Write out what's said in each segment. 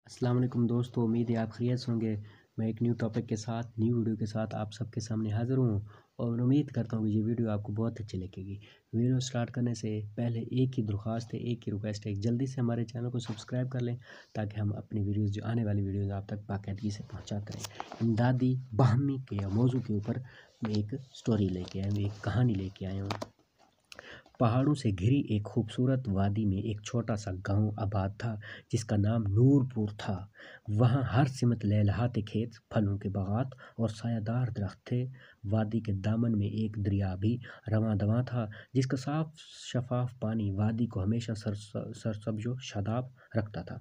السلام علیکم دوستو، امید ہے آپ خیریت سے ہوں گے۔ میں ایک نیو ٹاپک کے ساتھ، نیو ویڈیو کے ساتھ آپ سب کے سامنے حاضر ہوں اور امید کرتا ہوں کہ یہ ویڈیو آپ کو بہت اچھی لگے گی۔ ویڈیو سٹارٹ کرنے سے پہلے ایک ہی درخواست ہے، ایک ہی ریکویسٹ ہے، جلدی سے ہمارے چینل کو سبسکرائب کر لیں تاکہ ہم اپنی ویڈیوز جو آنے والی ویڈیوز آپ تک باقاعدگی سے پہنچا کریں۔ امدادی باہمی کے موضوع کے اوپر میں ایک سٹوری لے کے آیا ہوں، ایک کہانی لے کے آیا ہوں۔ پہاڑوں سے گھری ایک خوبصورت وادی میں ایک چھوٹا سا گاؤں آباد تھا جس کا نام نور پور تھا۔ وہاں ہر سمت لہلہاتے کھیت، پھلوں کے باغات اور سایہ دار درخت تھے۔ وادی کے دامن میں ایک دریا بھی رواں دواں تھا جس کا صاف شفاف پانی وادی کو ہمیشہ سرسبز و شاداب رکھتا تھا۔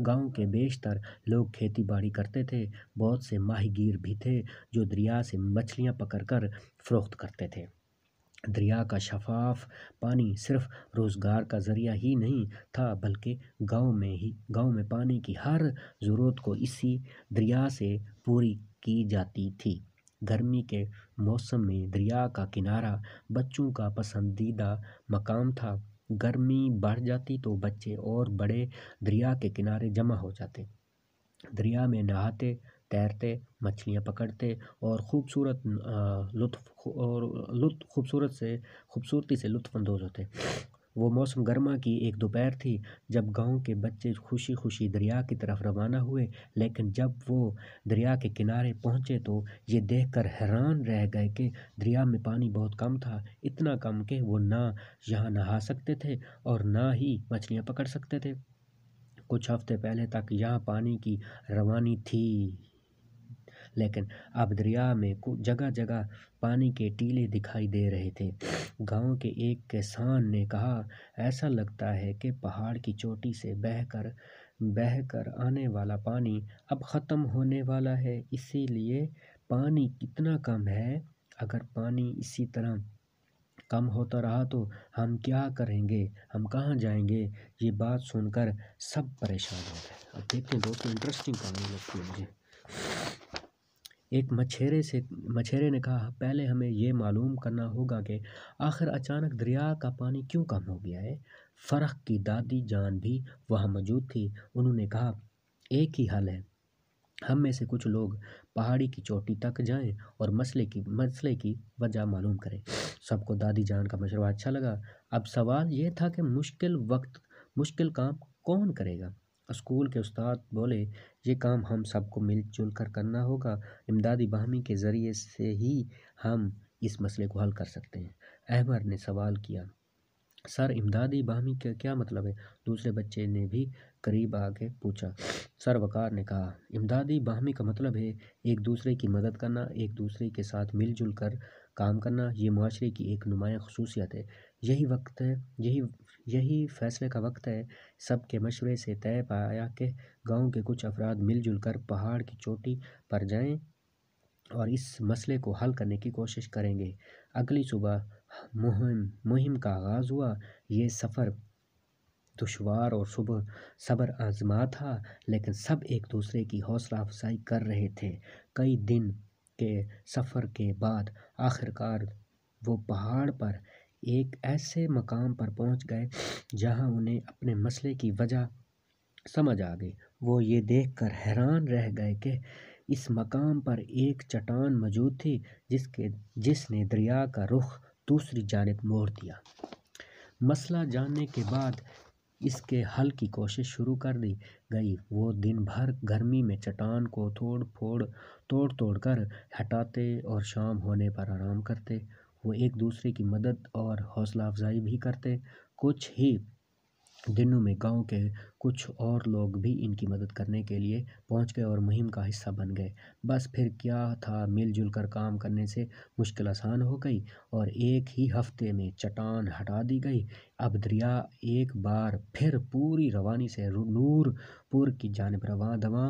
گاؤں کے بیشتر لوگ کھیتی باڑی کرتے تھے۔ بہت سے ماہی گیر بھی تھے جو دریا سے مچھلیاں پکڑ کر فروخت کرتے تھے۔ دریا کا شفاف پانی صرف روزگار کا ذریعہ ہی نہیں تھا بلکہ گاؤں میں پانی کی ہر ضرورت کو اسی دریا سے پوری کی جاتی تھی۔ گرمی کے موسم میں دریا کا کنارہ بچوں کا پسندیدہ مقام تھا۔ گرمی بڑھ جاتی تو بچے اور بڑے دریا کے کنارے جمع ہو جاتے۔ دریا میں نہاتے، تیرتے، مچھلیاں پکڑتے اور خوبصورتی سے لطف اندوز ہوتے۔ وہ موسم گرما کی ایک دوپہر تھی جب گاؤں کے بچے خوشی خوشی دریا کی طرف روانہ ہوئے، لیکن جب وہ دریا کے کنارے پہنچے تو یہ دیکھ کر حیران رہ گئے کہ دریا میں پانی بہت کم تھا، اتنا کم کہ وہ نہ یہاں نہا سکتے تھے اور نہ ہی مچھلیاں پکڑ سکتے تھے۔ کچھ ہفتے پہلے تک یہاں پانی کی روانی تھی، لیکن اب دریا میں جگہ جگہ پانی کے ٹیلے دکھائی دے رہے تھے۔ گاؤں کے ایک کسان نے کہا، ایسا لگتا ہے کہ پہاڑ کی چوٹی سے بہہ کر آنے والا پانی اب ختم ہونے والا ہے، اسی لیے پانی اتنا کم ہے۔ اگر پانی اسی طرح کم ہوتا رہا تو ہم کیا کریں گے، ہم کہاں جائیں گے؟ یہ بات سن کر سب پریشان ہو گئے۔ اب دیکھتے ہیں دوستوں، انٹرسٹنگ کہانی لگتی ہے مجھے۔ ایک مچھیرے نے کہا، پہلے ہمیں یہ معلوم کرنا ہوگا کہ آخر اچانک دریا کا پانی کیوں کم ہو گیا ہے۔ فرخ کی دادی جان بھی وہاں موجود تھی۔ انہوں نے کہا، ایک ہی حل ہے، ہم میں سے کچھ لوگ پہاڑی کی چوٹی تک جائیں اور مسئلے کی وجہ معلوم کریں۔ سب کو دادی جان کا مشورہ اچھا لگا۔ اب سوال یہ تھا کہ مشکل کام کون کرے گا؟ اسکول کے استاد بولے، یہ کام ہم سب کو مل جل کر کرنا ہوگا۔ امدادی باہمی کے ذریعے سے ہی ہم اس مسئلے کو حل کر سکتے ہیں۔ احمد نے سوال کیا، سر امدادی باہمی کا کیا مطلب ہے؟ دوسرے بچے نے بھی قریب آ کے پوچھا۔ سر وقار نے کہا، امدادی باہمی کا مطلب ہے ایک دوسرے کی مدد کرنا، ایک دوسرے کے ساتھ مل جل کر کام کرنا۔ یہ معاشرے کی ایک نمایاں خصوصیت ہے۔ یہی فیصلے کا وقت ہے۔ سب کے مشورے سے طے پایا کہ گاؤں کے کچھ افراد مل جل کر پہاڑ کی چوٹی پر جائیں اور اس مسئلے کو حل کرنے کی کوشش کریں گے۔ اگلی صبح مہم کا آغاز ہوا۔ یہ سفر دشوار اور صبر آزما تھا، لیکن سب ایک دوسرے کی حوصلہ افزائی کر رہے تھے۔ کئی دن کے سفر کے بعد آخرکار وہ پہاڑ پر ایک ایسے مقام پر پہنچ گئے جہاں انہیں اپنے مسئلے کی وجہ سمجھ آ گئی۔ وہ یہ دیکھ کر حیران رہ گئے کہ اس مقام پر ایک چٹان موجود تھی جس نے دریا کا رخ دوسری جانب موڑ دیا۔ مسئلہ جاننے کے بعد اس کے حل کی کوشش شروع کر دی گئی۔ وہ دن بھر گرمی میں چٹان کو توڑ کر ہٹاتے اور شام ہونے پر آرام کرتے۔ وہ ایک دوسرے کی مدد اور حوصلہ افزائی بھی کرتے۔ کچھ ہی دنوں میں گاؤں کے کچھ اور لوگ بھی ان کی مدد کرنے کے لیے پہنچ گئے اور مہم کا حصہ بن گئے۔ بس پھر کیا تھا، مل جل کر کام کرنے سے مشکل آسان ہو گئی اور ایک ہی ہفتے میں چٹان ہٹا دی گئی۔ اب دریا ایک بار پھر پوری روانی سے نور پور کی جانب رواں دواں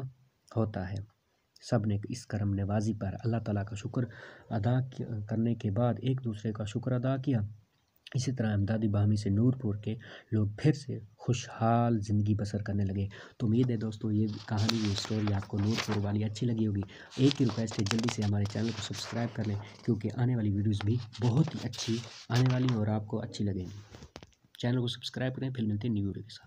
ہوتا ہے۔ سب نے اس کرم نوازی پر اللہ تعالیٰ کا شکر ادا کرنے کے بعد ایک دوسرے کا شکر ادا کیا۔ اسی طرح امدادی باہمی سے نور پور کے لوگ پھر سے خوشحال زندگی بسر کرنے لگے۔ تو امید ہے دوستو یہ کہانی، یہ اسٹوری آپ کو نور پور والی اچھی لگی ہوگی۔ ایک ہی ریکویسٹ ہے، جلدی سے ہمارے چینل کو سبسکرائب کر لیں کیونکہ آنے والی ویڈیوز بھی بہت ہی اچھی آنے والی ہیں اور آپ کو اچھی لگیں گی۔ چینل کو سبسکرائب کریں، پھر ملتے ہیں نیو ویڈیو کے ساتھ۔